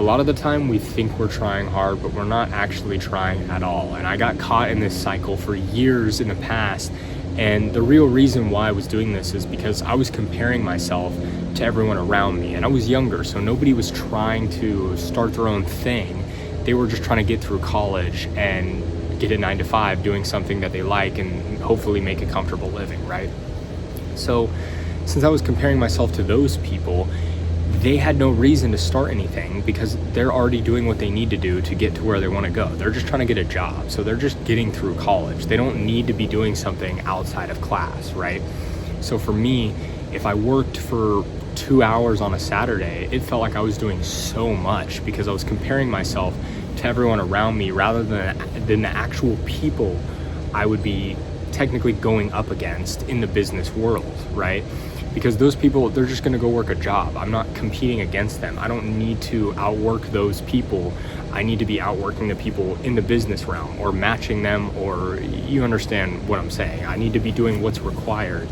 lot of the time we think we're trying hard, but we're not actually trying at all. And I got caught in this cycle for years in the past. And the real reason why I was doing this is because I was comparing myself to everyone around me. And I was younger, so nobody was trying to start their own thing. They were just trying to get through college and get a 9-to-5 doing something that they like and hopefully make a comfortable living, right? So since I was comparing myself to those people, they had no reason to start anything because they're already doing what they need to do to get to where they want to go. They're just trying to get a job. So they're just getting through college. They don't need to be doing something outside of class, right? So for me, if I worked for 2 hours on a Saturday, it felt like I was doing so much because I was comparing myself to everyone around me rather than the actual people I would be technically going up against in the business world, right? Because those people, they're just gonna go work a job. I'm not competing against them. I don't need to outwork those people. I need to be outworking the people in the business realm or matching them, or you understand what I'm saying. I need to be doing what's required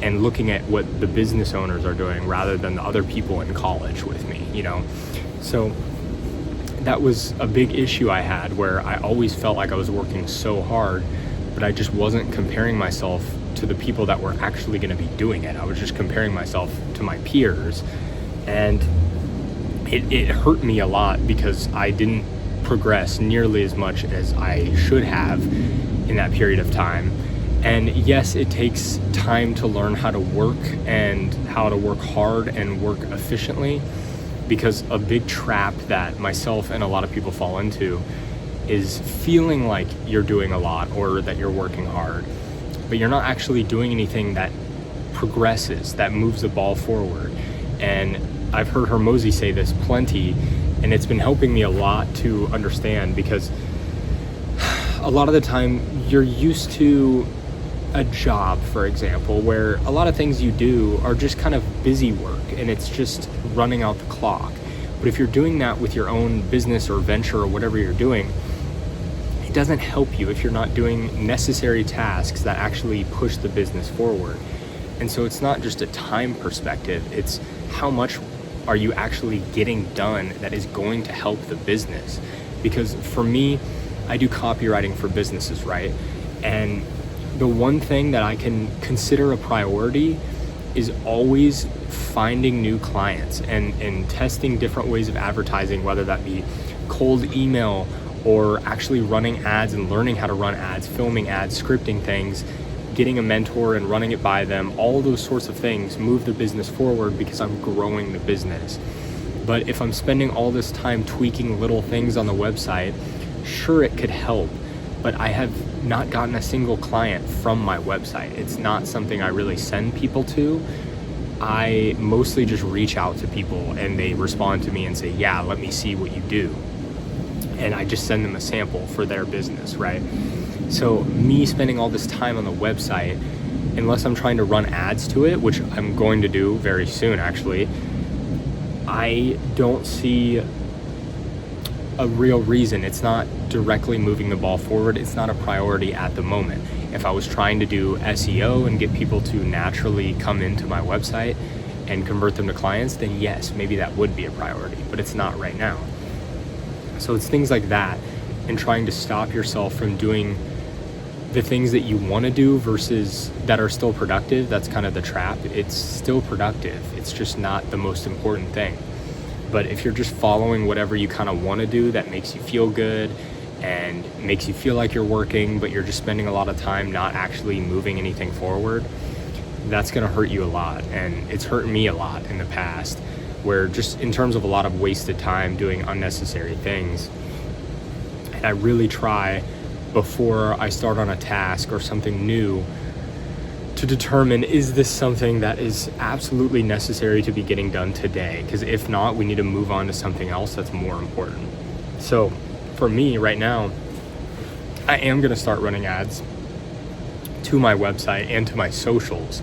and looking at what the business owners are doing rather than the other people in college with me, you know? So that was a big issue I had where I always felt like I was working so hard, but I just wasn't comparing myself to the people that were actually going to be doing it. I was just comparing myself to my peers, and it hurt me a lot because I didn't progress nearly as much as I should have in that period of time. And yes, it takes time to learn how to work and how to work hard and work efficiently, because a big trap that myself and a lot of people fall into is feeling like you're doing a lot or that you're working hard, but you're not actually doing anything that progresses, that moves the ball forward. And I've heard Hormozi say this plenty, and it's been helping me a lot to understand, because a lot of the time you're used to a job, for example, where a lot of things you do are just kind of busy work and it's just running out the clock. But if you're doing that with your own business or venture or whatever you're doing, it doesn't help you if you're not doing necessary tasks that actually push the business forward. And so it's not just a time perspective, it's how much are you actually getting done that is going to help the business. Because for me, I do copywriting for businesses, right? And the one thing that I can consider a priority is always finding new clients and testing different ways of advertising, whether that be cold email or actually running ads and learning how to run ads, filming ads, scripting things, getting a mentor and running it by them. All those sorts of things move the business forward because I'm growing the business. But if I'm spending all this time tweaking little things on the website, sure, it could help, but I have not gotten a single client from my website. It's not something I really send people to. I mostly just reach out to people and they respond to me and say, yeah, let me see what you do. And I just send them a sample for their business, right? So me spending all this time on the website, unless I'm trying to run ads to it, which I'm going to do very soon actually, I don't see a real reason. It's not directly moving the ball forward. It's not a priority at the moment. If I was trying to do SEO and get people to naturally come into my website and convert them to clients, then yes, maybe that would be a priority, but it's not right now. So it's things like that, and trying to stop yourself from doing the things that you want to do versus that are still productive. That's kind of the trap. It's still productive. It's just not the most important thing. But if you're just following whatever you kind of want to do that makes you feel good and makes you feel like you're working, but you're just spending a lot of time not actually moving anything forward, that's going to hurt you a lot. And it's hurt me a lot in the past, where just in terms of a lot of wasted time doing unnecessary things. And I really try before I start on a task or something new to determine, is this something that is absolutely necessary to be getting done today? Because if not, we need to move on to something else that's more important. So for me right now, I am going to start running ads to my website and to my socials.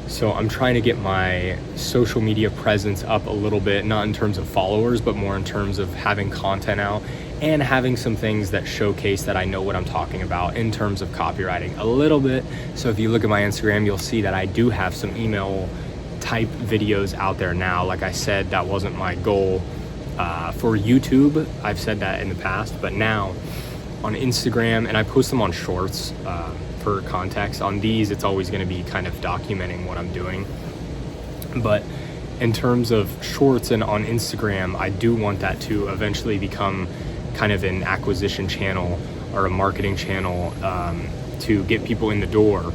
So I'm trying to get my social media presence up a little bit, not in terms of followers, but more in terms of having content out and having some things that showcase that I know what I'm talking about in terms of copywriting a little bit. So if you look at my Instagram, you'll see that I do have some email type videos out there now. Like I said, that wasn't my goal For YouTube, I've said that in the past, but now on Instagram, and I post them on shorts for context. On these, it's always going to be kind of documenting what I'm doing. But in terms of shorts and on Instagram, I do want that to eventually become kind of an acquisition channel or a marketing channel to get people in the door.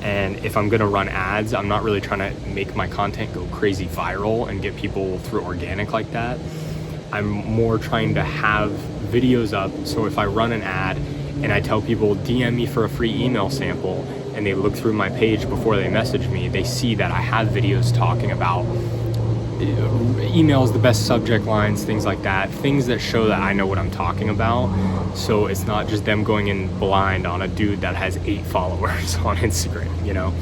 And if I'm gonna run ads, I'm not really trying to make my content go crazy viral and get people through organic like that. I'm more trying to have videos up, so if I run an ad and I tell people DM me for a free email sample, and they look through my page before they message me, they see that I have videos talking about emails, the best subject lines, things like that, things that show that I know what I'm talking about. So it's not just them going in blind on a dude that has 8 followers on Instagram, you know?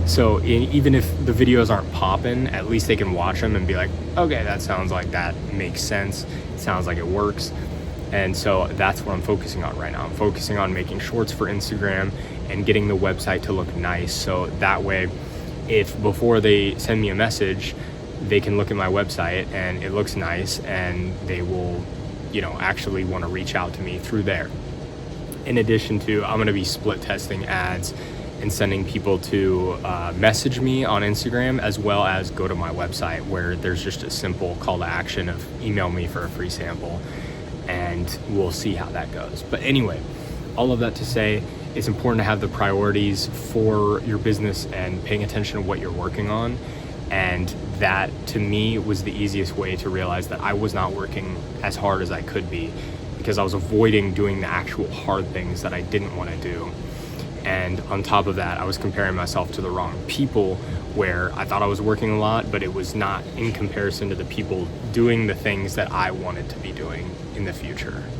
So even if the videos aren't popping, at least they can watch them and be like, okay, that sounds like that makes sense. It sounds like it works. And so that's what I'm focusing on right now. I'm focusing on making shorts for Instagram and getting the website to look nice. So that way, if before they send me a message, they can look at my website and it looks nice, and they will, you know, actually want to reach out to me through there. In addition to, I'm going to be split testing ads and sending people to message me on Instagram, as well as go to my website, where there's just a simple call to action of email me for a free sample, and we'll see how that goes. But anyway, all of that to say, it's important to have the priorities for your business and paying attention to what you're working on. And that, to me, was the easiest way to realize that I was not working as hard as I could be, because I was avoiding doing the actual hard things that I didn't want to do. And on top of that, I was comparing myself to the wrong people, where I thought I was working a lot, but it was not in comparison to the people doing the things that I wanted to be doing in the future.